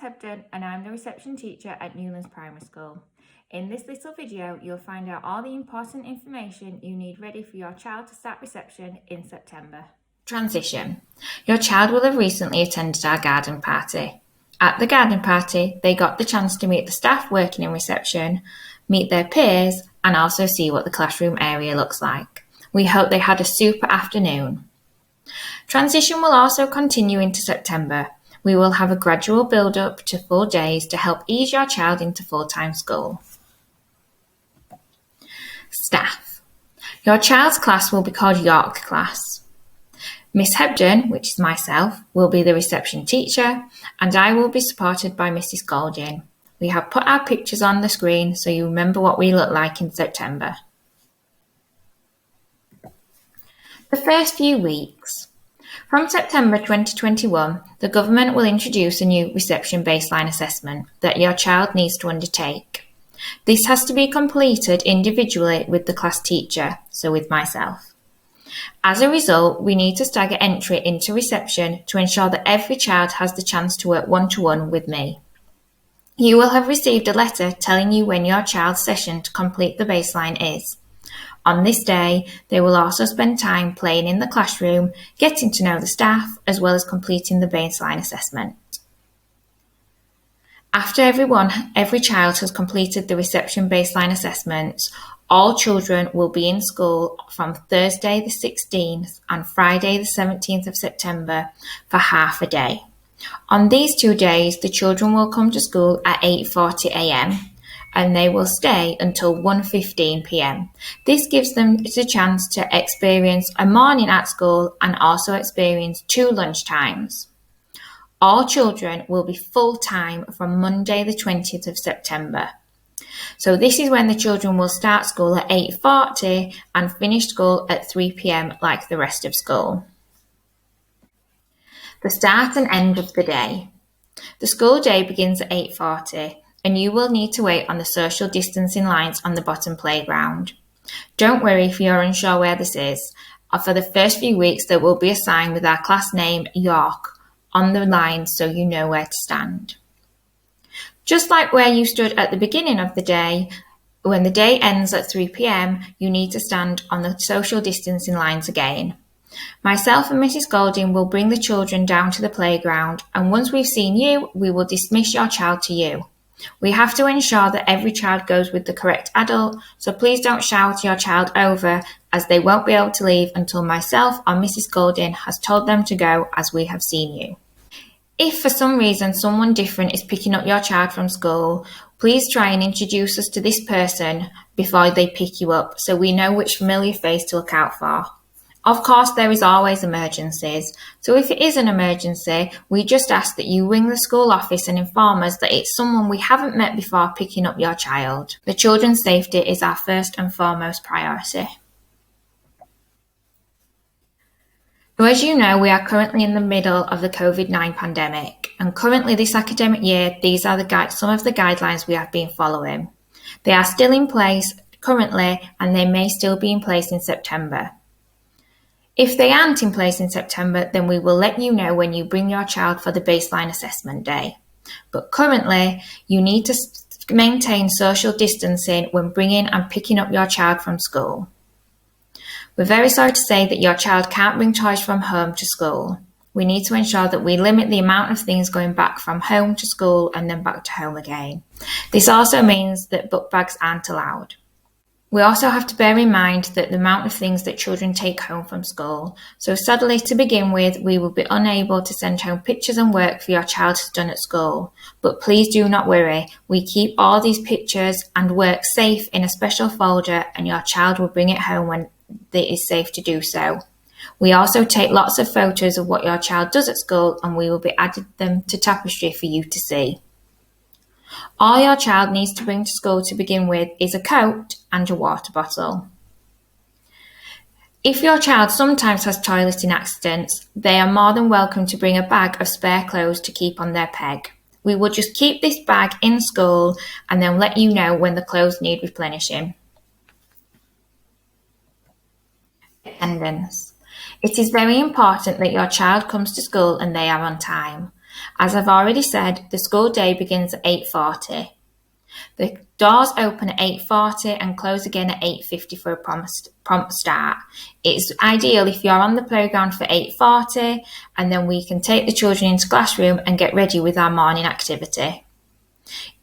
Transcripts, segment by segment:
Hebden and I'm the reception teacher at Newlands Primary School. In this little video, you'll find out all the important information you need ready for your child to start reception in September. Transition. Your child will have recently attended our garden party. At the garden party, they got the chance to meet the staff working in reception, meet their peers, and also see what the classroom area looks like. We hope they had a super afternoon. Transition will also continue into September. We will have a gradual build-up to full days to help ease your child into full-time school. Staff. Your child's class will be called York class. Miss Hebden, which is myself, will be the reception teacher, and I will be supported by Mrs. Golding. We have put our pictures on the screen so you remember what we look like in September. The first few weeks. From September 2021, the government will introduce a new reception baseline assessment that your child needs to undertake. This has to be completed individually with the class teacher, so with myself. As a result, we need to stagger entry into reception to ensure that every child has the chance to work one-to-one with me. You will have received a letter telling you when your child's session to complete the baseline is. On this day, they will also spend time playing in the classroom, getting to know the staff, as well as completing the baseline assessment. After every child has completed the reception baseline assessments, all children will be in school from Thursday the 16th and Friday the 17th of September for half a day. On these 2 days, the children will come to school at 8:40 a.m. and they will stay until 1:15 p.m. This gives them the chance to experience a morning at school and also experience 2 lunch times. All children will be full-time from Monday the 20th of September. So this is when the children will start school at 8:40 and finish school at 3 p.m. like the rest of school. The start and end of the day. The school day begins at 8:40 and you will need to wait on the social distancing lines on the bottom playground. Don't worry if you're unsure where this is. For the first few weeks there will be a sign with our class name, York, on the line so you know where to stand. Just like where you stood at the beginning of the day, when the day ends at 3 p.m, you need to stand on the social distancing lines again. Myself and Mrs. Golding will bring the children down to the playground, and once we've seen you, we will dismiss your child to you. We have to ensure that every child goes with the correct adult, so please don't shout your child over, as they won't be able to leave until myself or Mrs. Golding has told them to go, as we have seen you. If for some reason someone different is picking up your child from school, please try and introduce us to this person before they pick you up so we know which familiar face to look out for. Of course, there is always emergencies, so if it is an emergency, we just ask that you ring the school office and inform us that it's someone we haven't met before picking up your child. The children's safety is our first and foremost priority. So as you know, we are currently in the middle of the COVID-19 pandemic, and currently this academic year, these are some of the guidelines we have been following. They are still in place currently, and they may still be in place in September. If they aren't in place in September, then we will let you know when you bring your child for the baseline assessment day. But currently, you need to maintain social distancing when bringing and picking up your child from school. We're very sorry to say that your child can't bring toys from home to school. We need to ensure that we limit the amount of things going back from home to school and then back to home again. This also means that book bags aren't allowed. We also have to bear in mind that the amount of things that children take home from school. So sadly, to begin with, we will be unable to send home pictures and work for your child has done at school. But please do not worry. We keep all these pictures and work safe in a special folder, and your child will bring it home when it is safe to do so. We also take lots of photos of what your child does at school, and we will be adding them to Tapestry for you to see. All your child needs to bring to school to begin with is a coat and a water bottle. If your child sometimes has toileting accidents, they are more than welcome to bring a bag of spare clothes to keep on their peg. We will just keep this bag in school and then let you know when the clothes need replenishing. Attendance. It is very important that your child comes to school and they are on time. As I've already said, the school day begins at 8:40. The doors open at 8:40 and close again at 8:50 for a prompt start. It's ideal if you're on the playground for 8:40, and then we can take the children into classroom and get ready with our morning activity.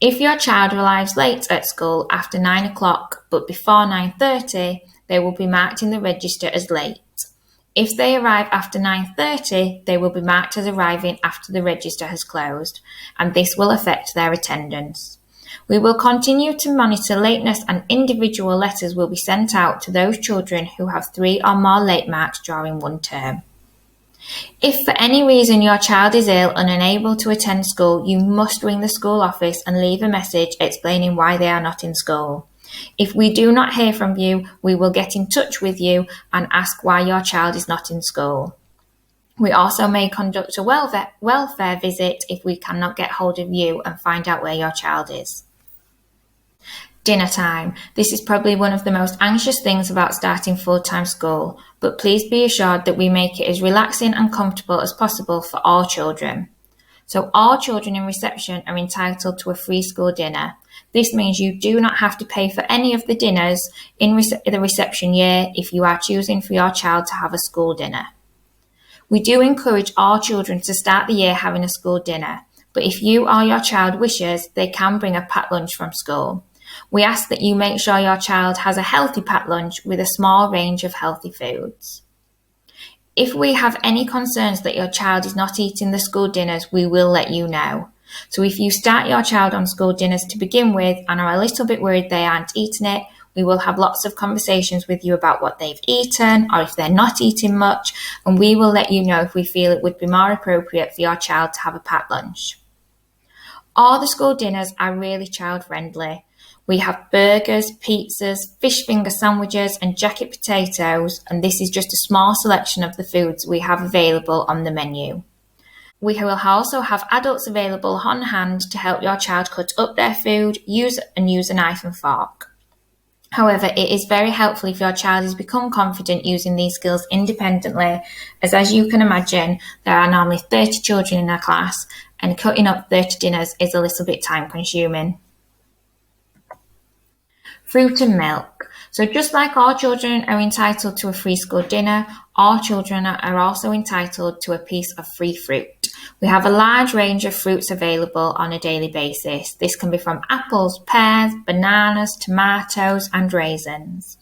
If your child arrives late at school after 9 o'clock but before 9:30, they will be marked in the register as late. If they arrive after 9:30, they will be marked as arriving after the register has closed, and this will affect their attendance. We will continue to monitor lateness, and individual letters will be sent out to those children who have 3 or more late marks during one term. If for any reason your child is ill and unable to attend school, you must ring the school office and leave a message explaining why they are not in school. If we do not hear from you, we will get in touch with you and ask why your child is not in school. We also may conduct a welfare visit if we cannot get hold of you and find out where your child is. Dinner time. This is probably one of the most anxious things about starting full-time school, but please be assured that we make it as relaxing and comfortable as possible for all children. So all children in reception are entitled to a free school dinner. This means you do not have to pay for any of the dinners in the reception year if you are choosing for your child to have a school dinner. We do encourage all children to start the year having a school dinner, but if you or your child wishes, they can bring a packed lunch from school. We ask that you make sure your child has a healthy packed lunch with a small range of healthy foods. If we have any concerns that your child is not eating the school dinners, we will let you know. So if you start your child on school dinners to begin with and are a little bit worried they aren't eating it, we will have lots of conversations with you about what they've eaten or if they're not eating much, and we will let you know if we feel it would be more appropriate for your child to have a packed lunch. All the school dinners are really child friendly. We have burgers, pizzas, fish finger sandwiches and jacket potatoes, and this is just a small selection of the foods we have available on the menu. We will also have adults available on hand to help your child cut up their food, use a knife and fork. However, it is very helpful if your child has become confident using these skills independently, as you can imagine, there are normally 30 children in a class, and cutting up 30 dinners is a little bit time consuming. Fruit and milk. So just like all children are entitled to a free school dinner, all children are also entitled to a piece of free fruit. We have a large range of fruits available on a daily basis. This can be from apples, pears, bananas, tomatoes, and raisins.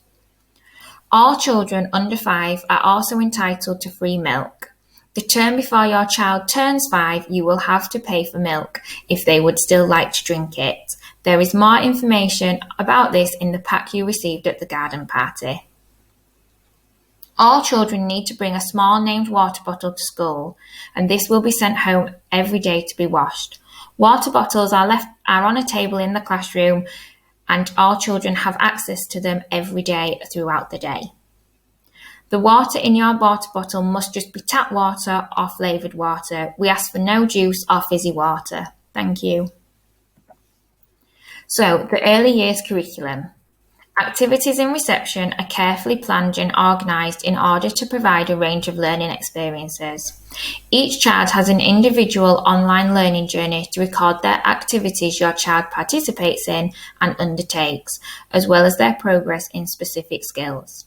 All children under 5 are also entitled to free milk. The term before your child turns 5, you will have to pay for milk if they would still like to drink it. There is more information about this in the pack you received at the garden party. All children need to bring a small named water bottle to school, and this will be sent home every day to be washed. Water bottles are on a table in the classroom, and all children have access to them every day throughout the day. The water in your water bottle must just be tap water or flavoured water. We ask for no juice or fizzy water. Thank you. So, the early years curriculum. Activities in reception are carefully planned and organised in order to provide a range of learning experiences. Each child has an individual online learning journey to record their activities your child participates in and undertakes, as well as their progress in specific skills.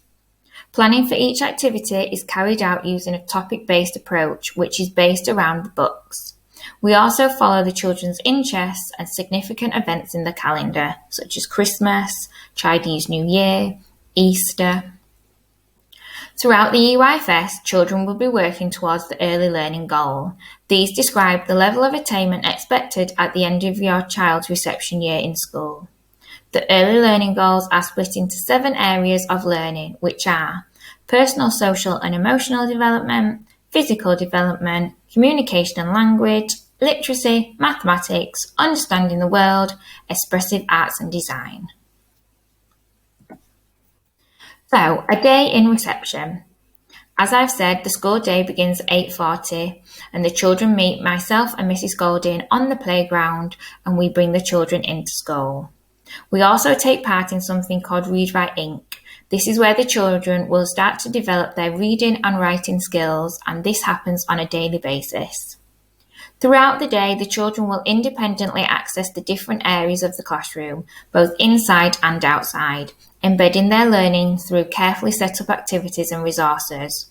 Planning for each activity is carried out using a topic-based approach, which is based around the books. We also follow the children's interests and significant events in the calendar, such as Christmas, Chinese New Year, Easter. Throughout the EYFS, children will be working towards the early learning goal. These describe the level of attainment expected at the end of your child's reception year in school. The early learning goals are split into 7 areas of learning, which are personal, social and emotional development, physical development, communication and language, literacy, mathematics, understanding the world, expressive arts and design. So, a day in reception. As I've said, the school day begins at 8:40 and the children meet myself and Mrs. Golding on the playground and we bring the children into school. We also take part in something called Read, Write, Ink. This is where the children will start to develop their reading and writing skills, and this happens on a daily basis. Throughout the day, the children will independently access the different areas of the classroom, both inside and outside, embedding their learning through carefully set up activities and resources.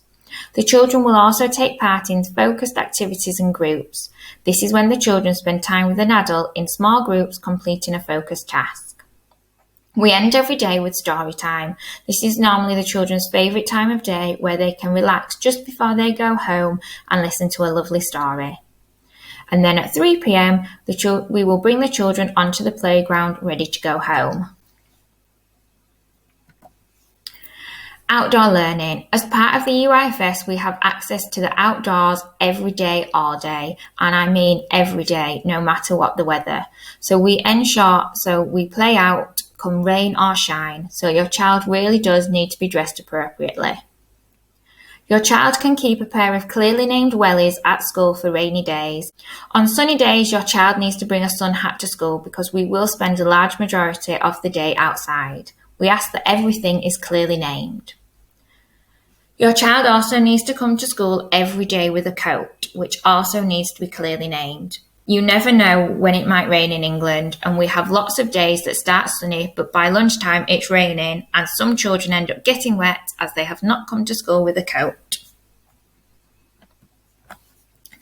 The children will also take part in focused activities and groups. This is when the children spend time with an adult in small groups completing a focused task. We end every day with story time. This is normally the children's favourite time of day where they can relax just before they go home and listen to a lovely story. And then at 3 p.m, we will bring the children onto the playground ready to go home. Outdoor learning. As part of the UIFS, we have access to the outdoors every day, all day. And I mean every day, no matter what the weather. So we play out come rain or shine. So your child really does need to be dressed appropriately. Your child can keep a pair of clearly named wellies at school for rainy days. On sunny days, your child needs to bring a sun hat to school because we will spend a large majority of the day outside. We ask that everything is clearly named. Your child also needs to come to school every day with a coat, which also needs to be clearly named. You never know when it might rain in England, and we have lots of days that start sunny, but by lunchtime it's raining, and some children end up getting wet as they have not come to school with a coat.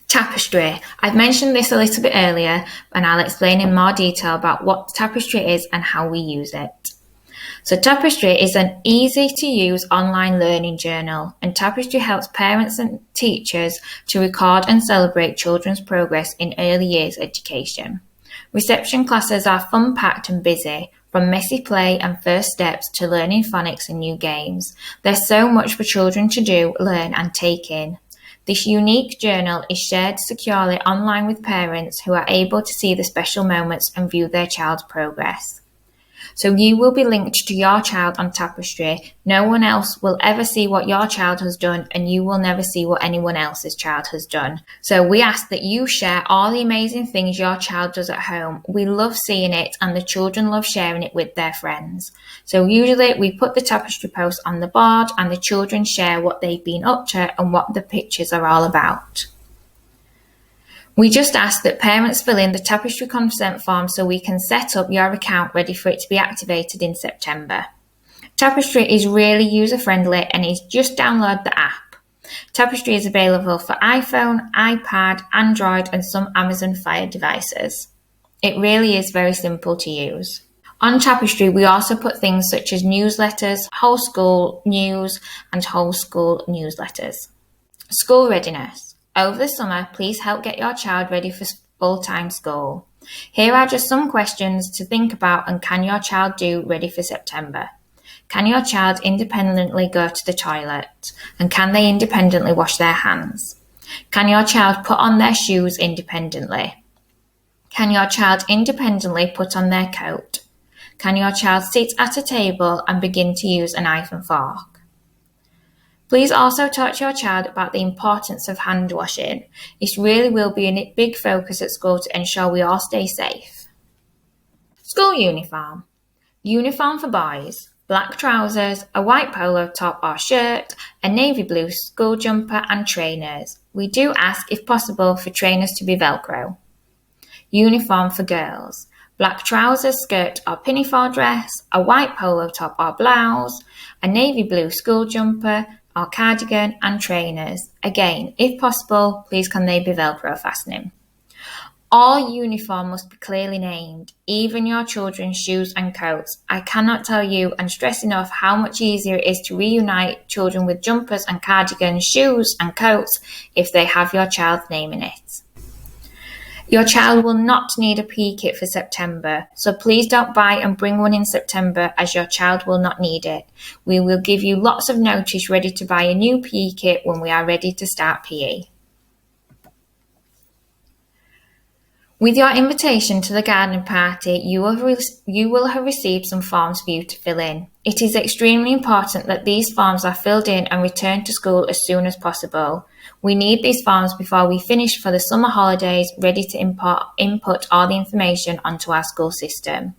Tapestry. I've mentioned this a little bit earlier, and I'll explain in more detail about what tapestry is and how we use it. So Tapestry is an easy-to-use online learning journal, and Tapestry helps parents and teachers to record and celebrate children's progress in early years education. Reception classes are fun-packed and busy, from messy play and first steps to learning phonics and new games. There's so much for children to do, learn and take in. This unique journal is shared securely online with parents who are able to see the special moments and view their child's progress. So you will be linked to your child on Tapestry. No one else will ever see what your child has done, and you will never see what anyone else's child has done. So we ask that you share all the amazing things your child does at home. We love seeing it, and the children love sharing it with their friends. So usually we put the Tapestry post on the board, and the children share what they've been up to and what the pictures are all about. We just ask that parents fill in the Tapestry consent form so we can set up your account ready for it to be activated in September. Tapestry is really user-friendly and is just download the app. Tapestry is available for iPhone, iPad, Android and some Amazon Fire devices. It really is very simple to use. On Tapestry, we also put things such as newsletters, whole school news and whole school newsletters. School readiness. Over the summer, please help get your child ready for full-time school. Here are just some questions to think about and can your child do ready for September? Can your child independently go to the toilet? And can they independently wash their hands? Can your child put on their shoes independently? Can your child independently put on their coat? Can your child sit at a table and begin to use a knife and fork? Please also talk to your child about the importance of hand washing. This really will be a big focus at school to ensure we all stay safe. School uniform. Uniform for boys. Black trousers, a white polo top or shirt, a navy blue school jumper and trainers. We do ask, if possible, for trainers to be Velcro. Uniform for girls. Black trousers, skirt or pinafore dress, a white polo top or blouse, a navy blue school jumper, or cardigan and trainers. Again, if possible, please can they be Velcro fastening. All uniform must be clearly named, even your children's shoes and coats. I cannot tell you and stress enough how much easier it is to reunite children with jumpers and cardigans, shoes and coats if they have your child's name in it. Your child will not need a PE kit for September, so please don't buy and bring one in September as your child will not need it. We will give you lots of notice ready to buy a new PE kit when we are ready to start PE. With your invitation to the garden party, you will have received some forms for you to fill in. It is extremely important that these forms are filled in and returned to school as soon as possible. We need these forms before we finish for the summer holidays, ready to input all the information onto our school system.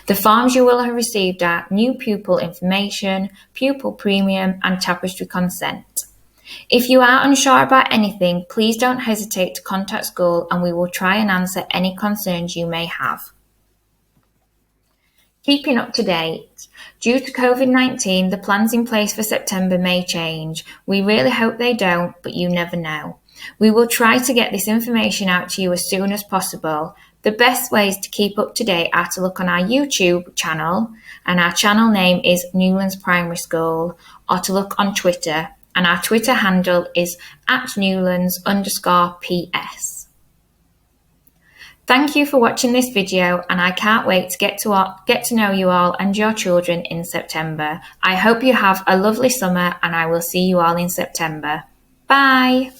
The forms you will have received are new pupil information, pupil premium and Tapestry consent. If you are unsure about anything, please don't hesitate to contact school and we will try and answer any concerns you may have. Keeping up to date. Due to COVID-19, the plans in place for September may change. We really hope they don't, but you never know. We will try to get this information out to you as soon as possible. The best ways to keep up to date are to look on our YouTube channel, and our channel name is Newlands Primary School, or to look on Twitter, and our Twitter handle is @Newlands_PS. Thank you for watching this video, and I can't wait to get to know you all and your children in September. I hope you have a lovely summer, and I will see you all in September. Bye!